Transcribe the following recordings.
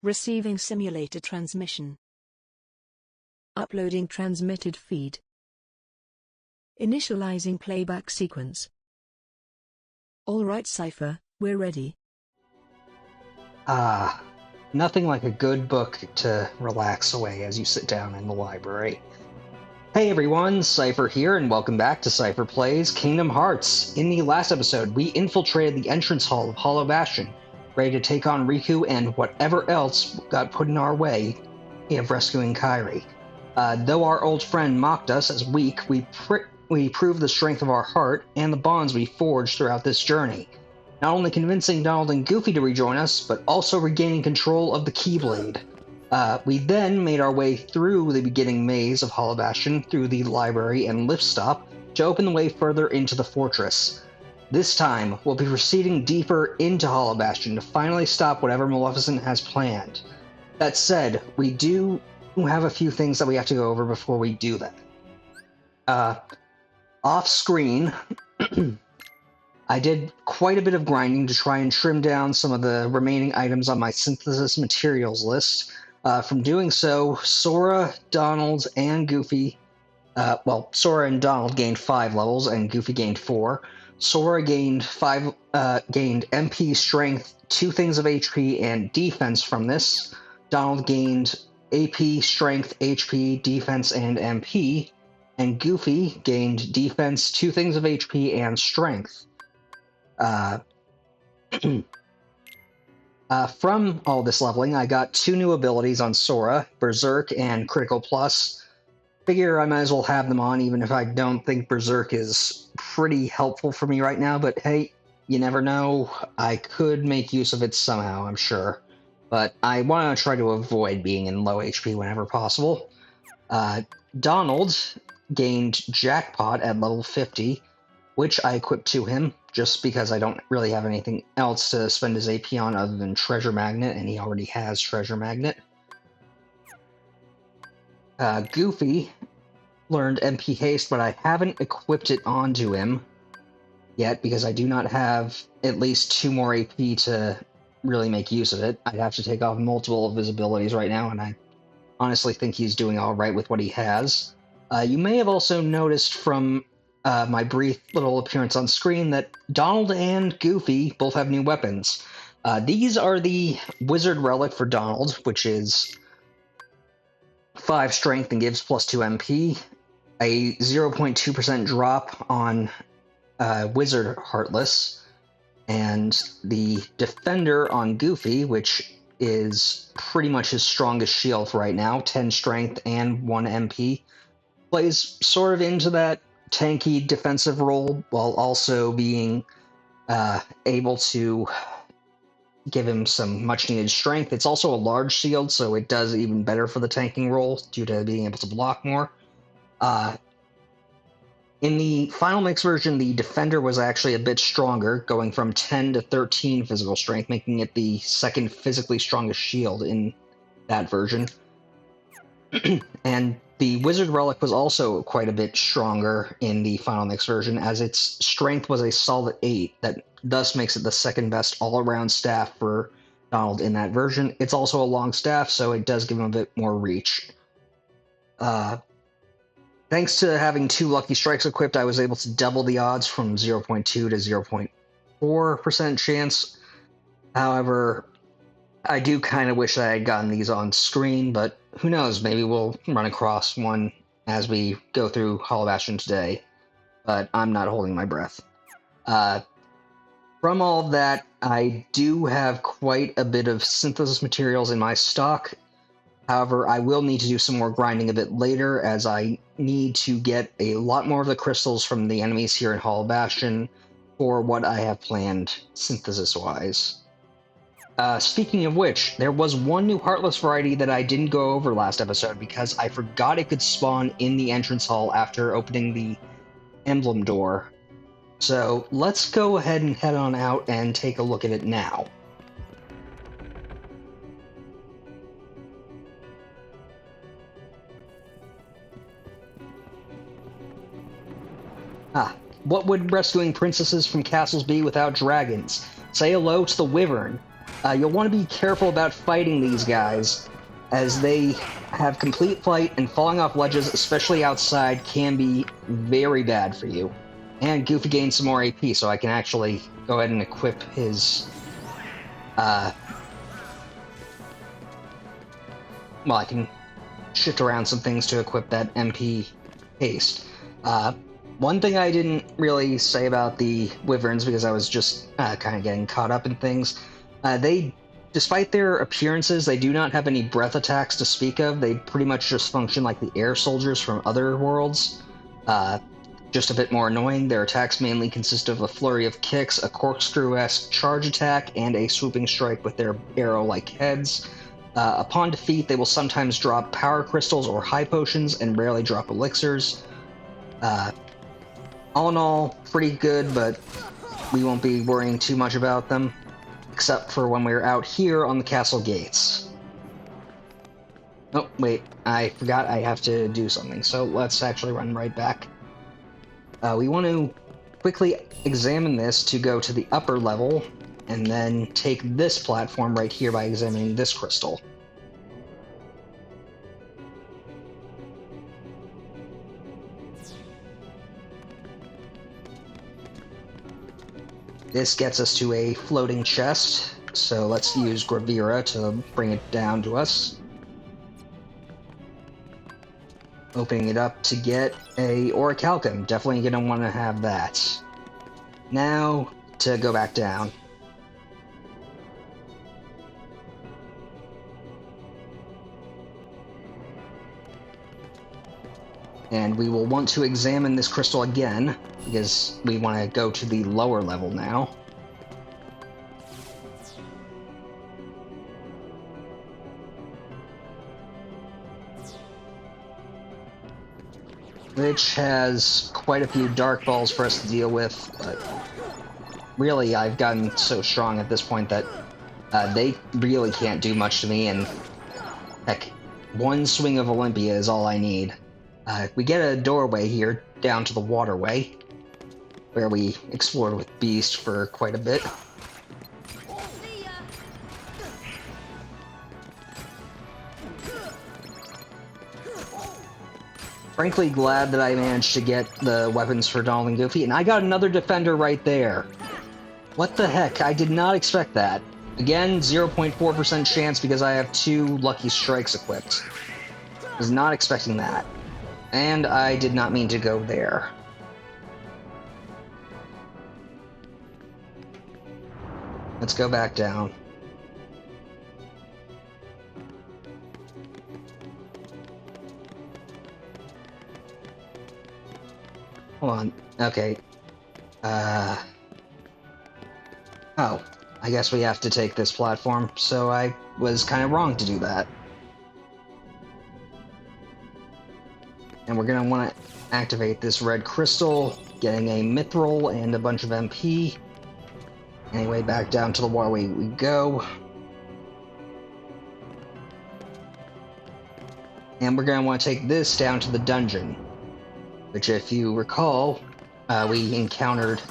Receiving simulator transmission. Uploading transmitted feed. Initializing playback sequence. Alright Seipher, we're ready. Nothing like a good book to relax away as you sit down in the library. Hey everyone, Seipher here, and welcome back to Seipher Plays Kingdom Hearts. In the last episode, we infiltrated the entrance hall of Hollow Bastion, ready to take on Riku and whatever else got put in our way of rescuing Kairi. Though our old friend mocked us as weak, we proved the strength of our heart and the bonds we forged throughout this journey. Not only convincing Donald and Goofy to rejoin us, but also regaining control of the Keyblade. We then made our way through the beginning maze of Hollow Bastion, through the library and lift stop, to open the way further into the fortress. This time, we'll be proceeding deeper into Hollow Bastion to finally stop whatever Maleficent has planned. That said, we do have a few things that we have to go over before we do that. Off-screen, I did quite a bit of grinding to try and trim down some of the remaining items on my synthesis materials list. From doing so, Sora, Donald, and Goofy, Sora and Donald gained 5 levels, and Goofy gained 4. Sora gained MP, Strength, 2 things of HP, and Defense from this. Donald gained AP, Strength, HP, Defense, and MP. And Goofy gained Defense, 2 things of HP, and Strength. From all this leveling, I got 2 new abilities on Sora, Berserk and Critical Plus. Figure I might as well have them on, even if I don't think Berserk is pretty helpful for me right now, but hey, you never know. I could make use of it somehow, I'm sure. But I want to try to avoid being in low HP whenever possible. Donald gained Jackpot at level 50, which I equipped to him, just because I don't really have anything else to spend his AP on other than Treasure Magnet, and he already has Treasure Magnet. Goofy learned MP Haste, but I haven't equipped it onto him yet, because I do not have at least 2 more AP to really make use of it. I'd have to take off multiple of his abilities right now, and I honestly think he's doing alright with what he has. You may have also noticed from my brief little appearance on screen that Donald and Goofy both have new weapons. These are the Wizard Relic for Donald, which is 5 Strength and gives plus 2 MP, a 0.2% drop on Wizard Heartless, and the Defender on Goofy, which is pretty much his strongest shield for right now, 10 Strength and 1 MP, plays sort of into that tanky defensive role while also being able to give him some much-needed strength. It's also a large shield, so it does even better for the tanking role due to being able to block more. In the final mix version, the Defender was actually a bit stronger, going from 10 to 13 physical strength, making it the second physically strongest shield in that version. And the Wizard Relic was also quite a bit stronger in the final mix version, as its strength was a solid 8, that thus makes it the second best all-around staff for Donald in that version. It's also a long staff, so it does give him a bit more reach. Thanks to having 2 Lucky Strikes equipped, I was able to double the odds from 0.2 to 0.4% chance. However, I do kind of wish that I had gotten these on screen, but who knows, maybe we'll run across one as we go through Hollow Bastion today, but I'm not holding my breath. From all of that, I do have quite a bit of synthesis materials in my stock. However, I will need to do some more grinding a bit later, as I need to get a lot more of the crystals from the enemies here in Hollow Bastion for what I have planned synthesis-wise. Speaking of which, there was one new Heartless variety that I didn't go over last episode because I forgot it could spawn in the entrance hall after opening the emblem door. So let's go ahead and head on out and take a look at it now. What would rescuing princesses from castles be without dragons? Say hello to the Wyvern. You'll want to be careful about fighting these guys, as they have complete flight, and falling off ledges, especially outside, can be very bad for you. And Goofy gained some more AP, so I can actually go ahead and equip his... well, I can shift around some things to equip that MP haste. One thing I didn't really say about the Wyverns, because I was just kind of getting caught up in things, they, despite their appearances, they do not have any breath attacks to speak of. They pretty much just function like the air soldiers from other worlds. Just a bit more annoying. Their attacks mainly consist of a flurry of kicks, a corkscrew-esque charge attack, and a swooping strike with their arrow-like heads. Upon defeat, they will sometimes drop power crystals or high potions, and rarely drop elixirs. All in all, pretty good, but we won't be worrying too much about them, except for when we're out here on the castle gates. Oh, wait, I forgot I have to do something, so let's actually run right back. We want to quickly examine this to go to the upper level, and then take this platform right here by examining this crystal. This gets us to a floating chest, so let's use Gravira to bring it down to us. Opening it up to get a Orichalcum. Definitely gonna want to have that. Now, to go back down. And we will want to examine this crystal again, because we want to go to the lower level now. Which has quite a few dark balls for us to deal with, but really I've gotten so strong at this point that they really can't do much to me, and heck, one swing of Olympia is all I need. We get a doorway here down to the waterway, where we explored with Beast for quite a bit. Frankly glad that I managed to get the weapons for Donald and Goofy, and I got another defender right there. What the heck? I did not expect that. Again, 0.4% chance because I have 2 Lucky Strikes equipped. Was not expecting that. And I did not mean to go there. Let's go back down. Hold on. Okay. Oh. I guess we have to take this platform, so I was kind of wrong to do that. And we're gonna want to activate this red crystal, getting a mithril and a bunch of MP. Anyway, back down to the waterway we go. And we're gonna want to take this down to the dungeon, which, if you recall, we encountered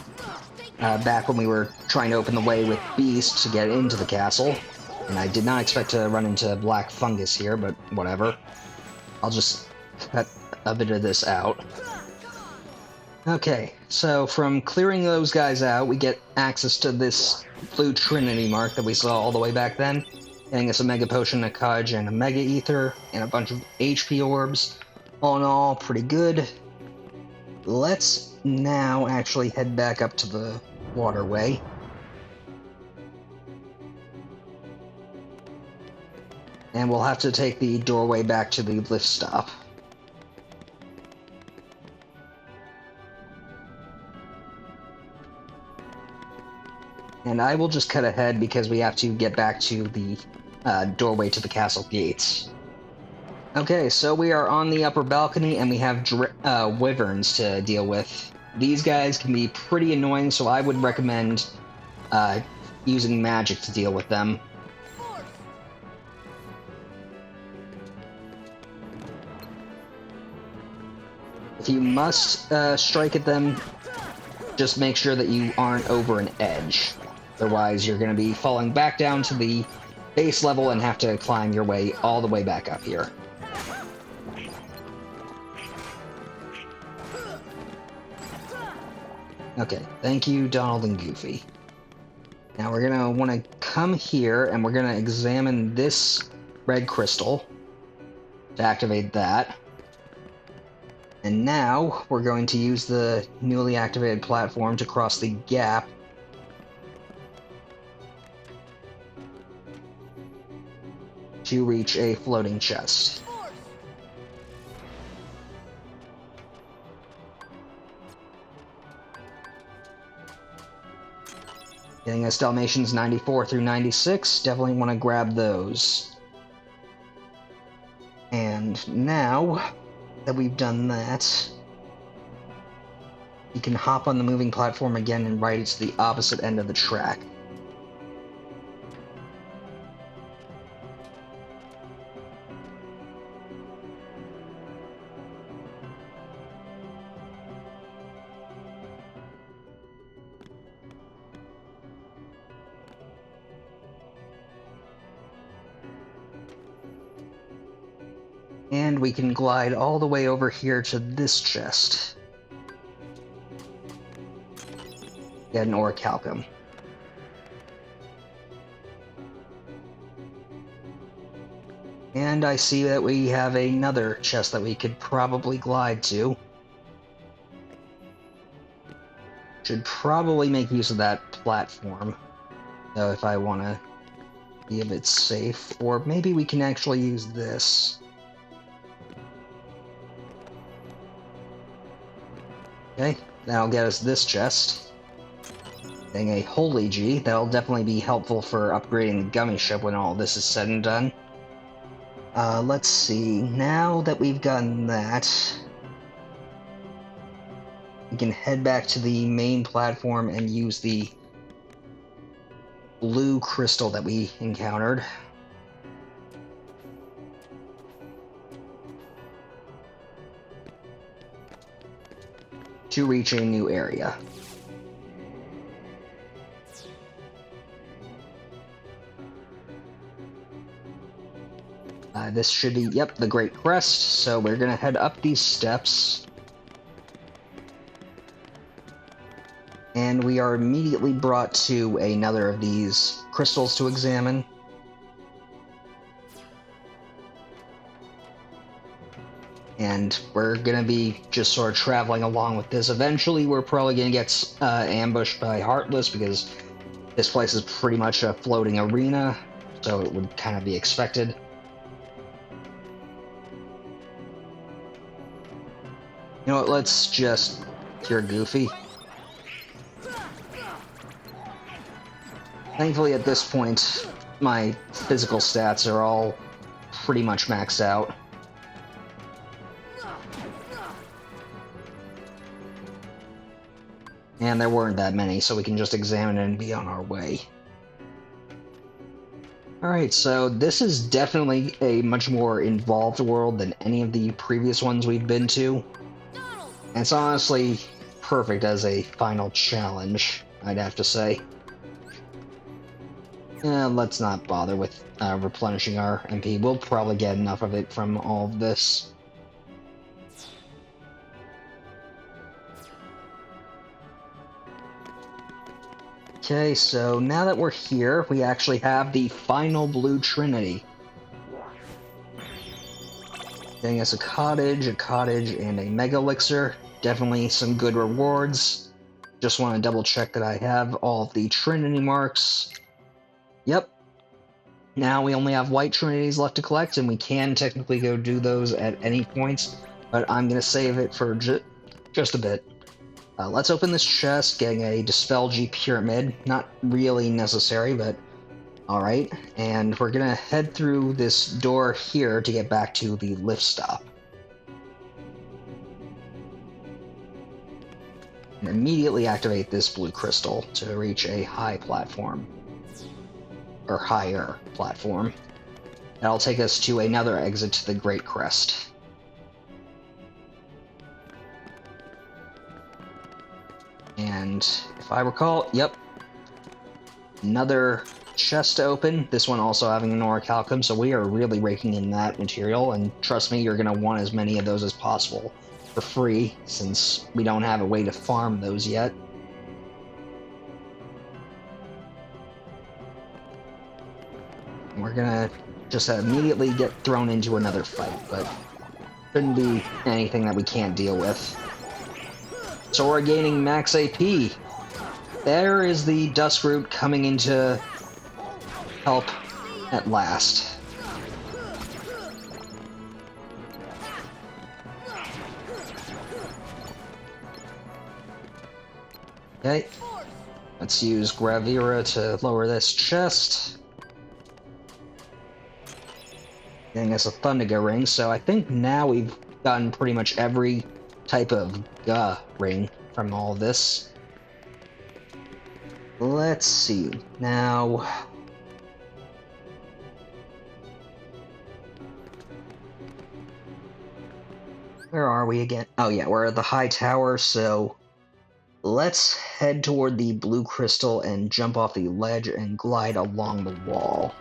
back when we were trying to open the way with Beast to get into the castle. And I did not expect to run into black fungus here, but whatever. I'll just cut a bit of this out. Okay, so from clearing those guys out, we get access to this blue Trinity mark that we saw all the way back then, getting us a Mega Potion, a Kudge, and a Mega Ether, and a bunch of HP orbs. All in all, pretty good. Let's now actually head back up to the waterway. And we'll have to take the doorway back to the lift stop. And I will just cut ahead because we have to get back to the doorway to the castle gates. Okay, so we are on the upper balcony and we have wyverns to deal with. These guys can be pretty annoying, so I would recommend using magic to deal with them. If you must strike at them, just make sure that you aren't over an edge. Otherwise, you're going to be falling back down to the base level and have to climb your way all the way back up here. Okay, thank you, Donald and Goofy. Now we're going to want to come here, and we're going to examine this red crystal to activate that. And now we're going to use the newly activated platform to cross the gap to reach a floating chest. Getting us Dalmatians 94 through 96, definitely want to grab those. And now that we've done that, you can hop on the moving platform again and ride it to the opposite end of the track. And we can glide all the way over here to this chest. Get an orichalcum. And I see that we have another chest that we could probably glide to. Should probably make use of that platform, though, if I want to be a bit safe. Or maybe we can actually use this. Okay, that'll get us this chest. Getting a Holy G, that'll definitely be helpful for upgrading the gummy ship when all this is said and done. Let's see, now that we've gotten that, we can head back to the main platform and use the blue crystal that we encountered. To reach a new area. This should be, yep, the Great Crest, so we're gonna head up these steps. And we are immediately brought to another of these crystals to examine. And we're gonna be just sort of traveling along with this. Eventually, we're probably gonna get ambushed by Heartless, because this place is pretty much a floating arena, so it would kind of be expected. You know what, let's just cure Goofy. Thankfully, at this point, my physical stats are all pretty much maxed out. And there weren't that many, so we can just examine it and be on our way. Alright, so this is definitely a much more involved world than any of the previous ones we've been to. And it's honestly perfect as a final challenge, I'd have to say. Let's not bother with replenishing our MP. We'll probably get enough of it from all of this. Okay, so now that we're here, we actually have the final Blue Trinity. Getting us a cottage, and a mega elixir. Definitely some good rewards. Just want to double check that I have all of the Trinity marks. Yep. Now we only have white Trinities left to collect, and we can technically go do those at any point, but I'm going to save it for just a bit. Let's open this chest, getting a Dispel G Pyramid. Not really necessary, but alright. And we're going to head through this door here to get back to the lift stop. And immediately activate this blue crystal to reach a high platform. Or higher platform. That'll take us to another exit to the Great Crest. And if I recall, yep. Another chest to open, this one also having an orichalcum, so we are really raking in that material, and trust me, you're going to want as many of those as possible for free, since we don't have a way to farm those yet. We're gonna just immediately get thrown into another fight, but shouldn't be anything that we can't deal with. So we're gaining max AP. There is the Dusk Root coming into help at last. Okay, let's use Gravira to lower this chest. Getting us a Thundiga ring, so I think now we've gotten pretty much every type of Ga ring from all this. Let's see, now... Where are we again? Oh yeah, we're at the high tower, so... Let's head toward the blue crystal and jump off the ledge and glide along the wall.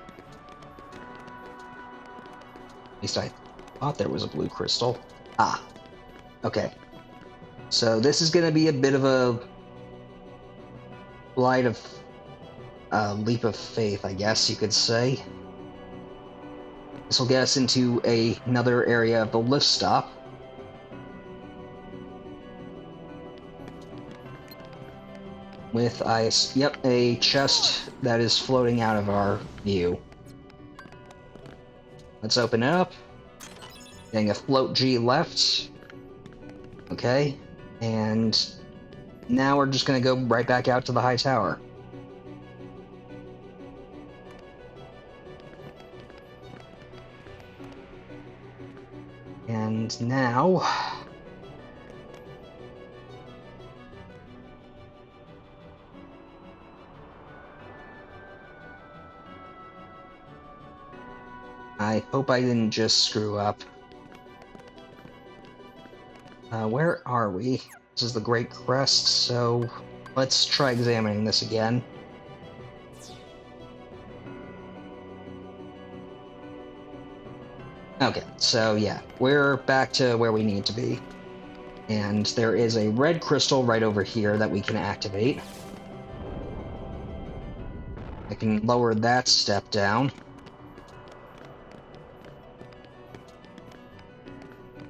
At least I thought there was a blue crystal. Ah, okay. So this is going to be a bit of a leap of faith, I guess you could say. This will get us into another area of the lift stop. With ice, yep, a chest that is floating out of our view. Let's open it up. Getting a float G left. Okay, and now we're just gonna go right back out to the high tower. And now... I hope I didn't just screw up. Where are we? This is the Great Crest, so let's try examining this again. Okay, so yeah, we're back to where we need to be. And there is a red crystal right over here that we can activate. I can lower that step down.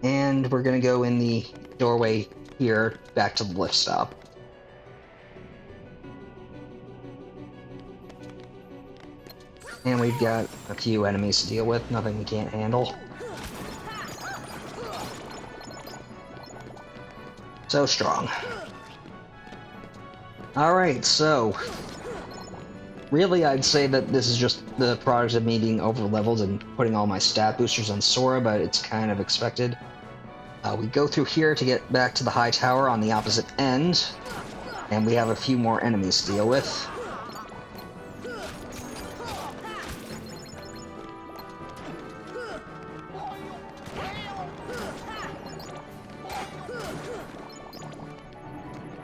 And we're gonna go in the doorway here, back to the lift stop. And we've got a few enemies to deal with, nothing we can't handle. So strong. Alright, so... really, I'd say that this is just the product of me being over-leveled and putting all my stat boosters on Sora, but it's kind of expected. We go through here to get back to the high tower on the opposite end, and we have a few more enemies to deal with.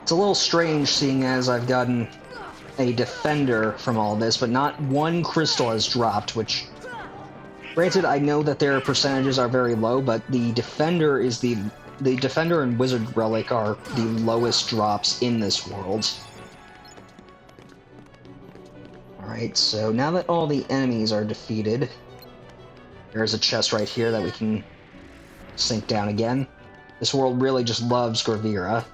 It's a little strange seeing as I've gotten a defender from all this, but not one crystal has dropped, which... Granted, I know that their percentages are very low, but the defender is the defender and wizard relic are the lowest drops in this world. Alright, so now that all the enemies are defeated, there's a chest right here that we can sink down again. This world really just loves Gravira.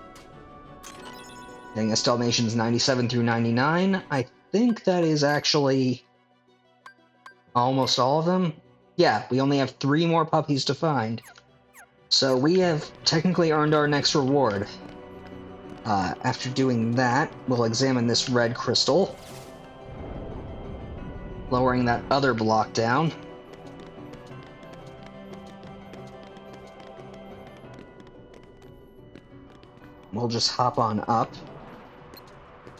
Getting Estelle Nations 97 through 99. I think that is actually almost all of them. Yeah, we only have 3 more puppies to find. So we have technically earned our next reward. After doing that, we'll examine this red crystal. Lowering that other block down. We'll just hop on up.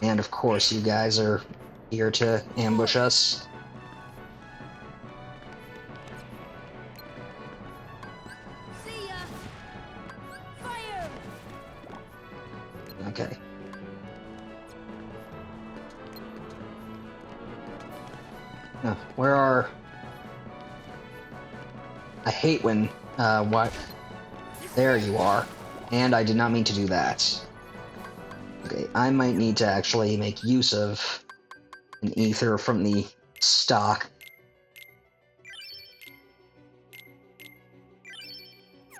And of course, you guys are here to ambush us. Okay. Where are... I hate when, what? There you are. And I did not mean to do that. Okay, I might need to actually make use of an ether from the stock.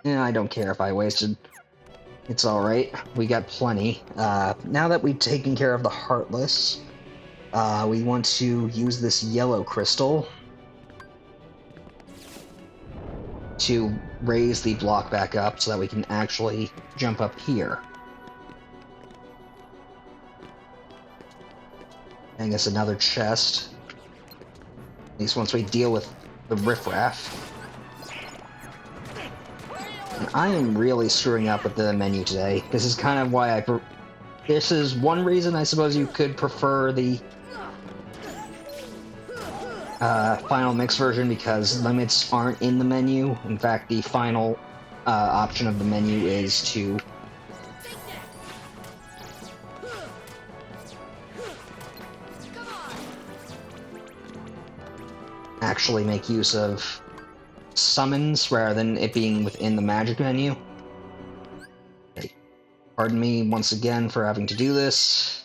Yeah, I don't care if I wasted. It's alright. We got plenty. Now that we've taken care of the heartless, we want to use this yellow crystal to raise the block back up so that we can actually jump up here. I guess another chest. At least once we deal with the riffraff. And I am really screwing up with the menu today. This is kind of why this is one reason I suppose you could prefer the final mix version, because limits aren't in the menu. In fact, the final option of the menu is to actually make use of summons rather than it being within the magic menu. Okay. Pardon me once again for having to do this.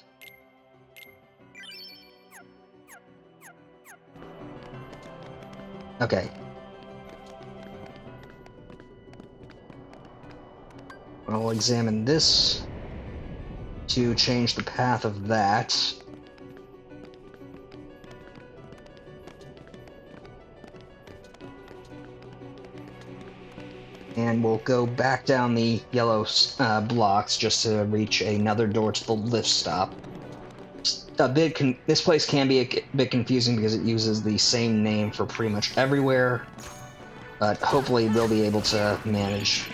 Okay. I'll examine this to change the path of that. And we'll go back down the yellow blocks just to reach another door to the lift stop. This place can be a bit confusing because it uses the same name for pretty much everywhere, but hopefully we'll be able to manage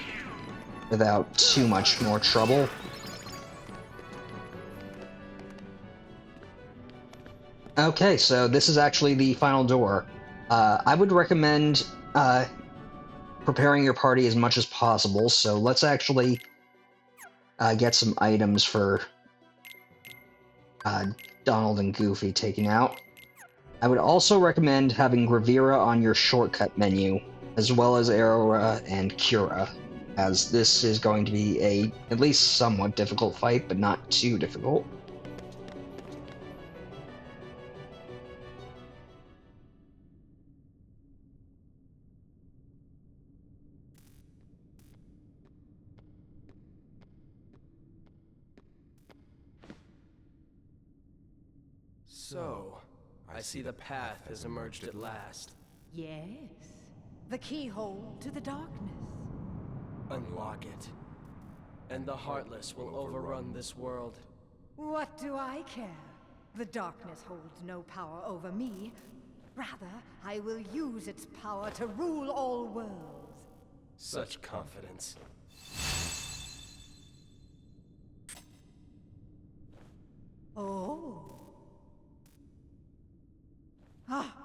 without too much more trouble. Okay, so this is actually the final door. I would recommend preparing your party as much as possible, so let's actually get some items for Donald and Goofy taken out. I would also recommend having Gravira on your shortcut menu, as well as Aurora and Cura, as this is going to be a at least somewhat difficult fight, but not too difficult. So, I see the path has emerged at last. Yes, the keyhole to the darkness. Unlock it, and the heartless will overrun this world. What do I care? The darkness holds no power over me. Rather, I will use its power to rule all worlds. Such confidence. Oh. Ah!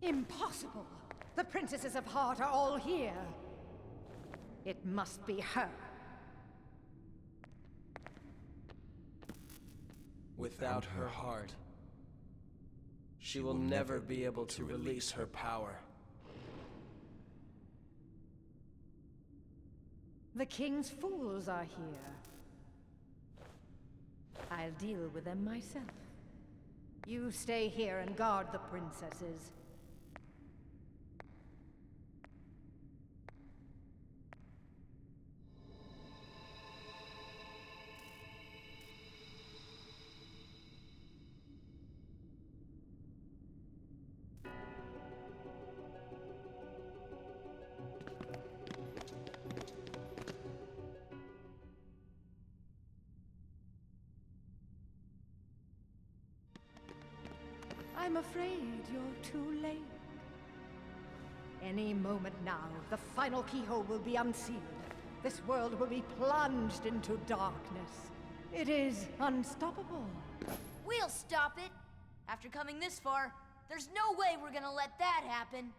Impossible! The princesses of Heart are all here. It must be her. Without her heart, she will never be able to release her power. The king's fools are here. I'll deal with them myself. You stay here and guard the princesses. I'm afraid you're too late. Any moment now, the final keyhole will be unsealed. This world will be plunged into darkness. It is unstoppable. We'll stop it. After coming this far, there's no way we're gonna let that happen.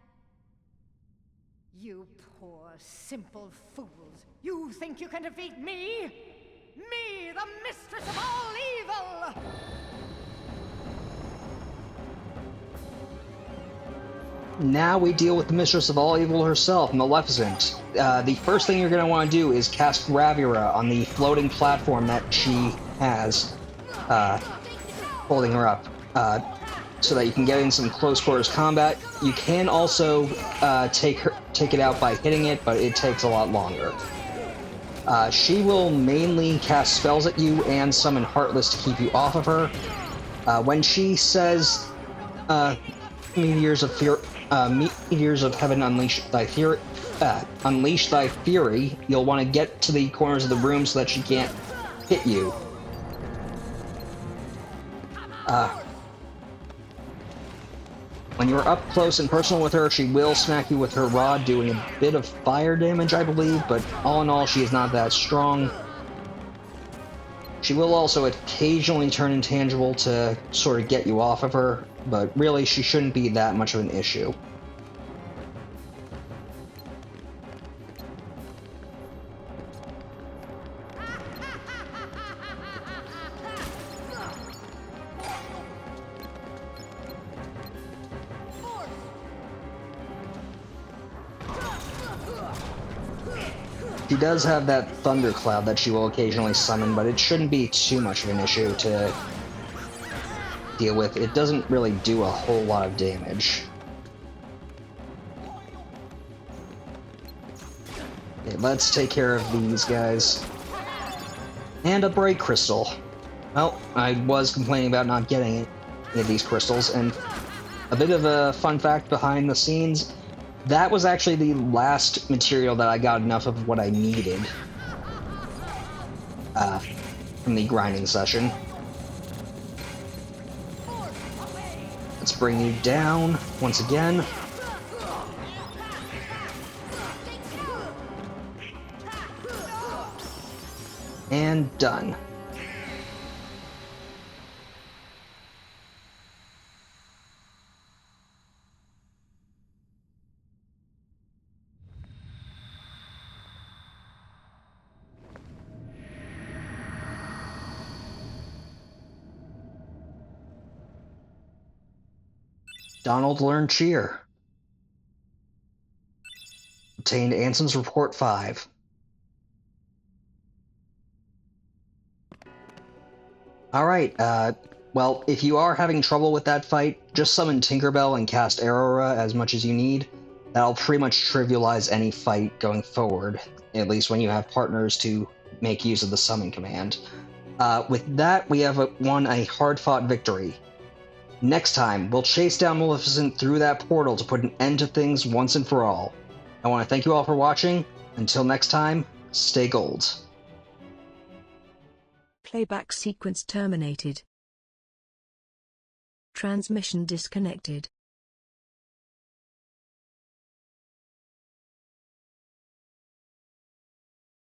You poor, simple fools. You think you can defeat me? Me, the Mistress of All Evil! now we deal with the Mistress of All Evil herself, Maleficent. The first thing you're going to want to do is cast Gravura on the floating platform that she has, holding her up, so that you can get in some close quarters combat. You can also take it out by hitting it, but it takes a lot longer. She will mainly cast spells at you and summon Heartless to keep you off of her. When she says, Meteors of Heaven, unleash thy fury, you'll want to get to the corners of the room so that she can't hit you. When you're up close and personal with her, she will smack you with her rod, doing a bit of fire damage, I believe, but all in all, she is not that strong. She will also occasionally turn intangible to sort of get you off of her, but really, she shouldn't be that much of an issue. She does have that thundercloud that she will occasionally summon, but it shouldn't be too much of an issue to deal with. It doesn't really do a whole lot of damage. Okay, let's take care of these guys. And a break crystal. Well, I was complaining about not getting any of these crystals, and a bit of a fun fact behind the scenes, that was actually the last material that I got enough of what I needed from the grinding session. Let's bring you down once again. And done. Donald learned cheer. Obtained Anson's Report 5. Alright, well, if you are having trouble with that fight, just summon Tinkerbell and cast Aurora as much as you need. That'll pretty much trivialize any fight going forward, at least when you have partners to make use of the summon command. With that, we have won a hard-fought victory. Next time, we'll chase down Maleficent through that portal to put an end to things once and for all. I want to thank you all for watching. Until next time, stay gold. Playback sequence terminated. Transmission disconnected.